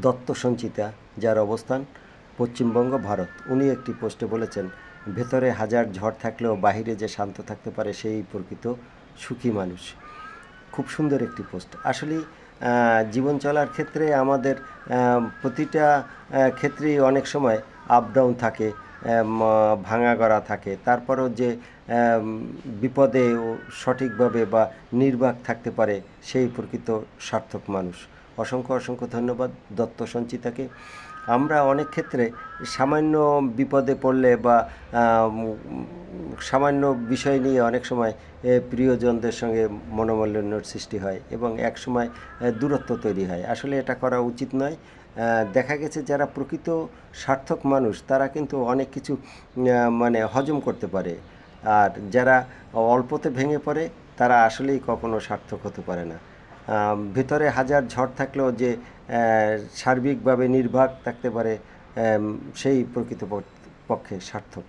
দত্ত সঞ্চিতা, যার অবস্থান পশ্চিমবঙ্গ, ভারত। উনি একটি পোস্টে বলেছেন, ভেতরে হাজার ঝড় থাকলেও বাহিরে যে শান্ত থাকতে পারে সেই প্রকৃত সুখী মানুষ। খুব সুন্দর একটি পোস্ট। আসলেই জীবন চলার ক্ষেত্রে আমাদের প্রতিটা ক্ষেত্রেই অনেক সময় আপ ডাউন থাকে, ভাঙা গড়া থাকে। তারপরেও যে বিপদে সঠিকভাবে বা নির্বাক থাকতে পারে সেই প্রকৃত সার্থক মানুষ। অসংখ্য অসংখ্য ধন্যবাদ দত্ত সঞ্চিতাকে। আমরা অনেক ক্ষেত্রে সামান্য বিপদে পড়লে বা সামান্য বিষয় নিয়ে অনেক সময় প্রিয়জনদের সঙ্গে মনোমালিন্যর সৃষ্টি হয় এবং এক সময় দূরত্ব তৈরি হয়। আসলে এটা করা উচিত নয়। দেখা গেছে যারা প্রকৃত সার্থক মানুষ তারা কিন্তু অনেক কিছু মানে হজম করতে পারে, আর যারা অল্পতে ভেঙে পড়ে তারা আসলেই কখনো সার্থক হতে পারে না। ভিতরে হাজার ঝড় থাকলেও যে সার্বিকভাবে নির্বাক থাকতে পারে সেই প্রকৃত পক্ষে সার্থক।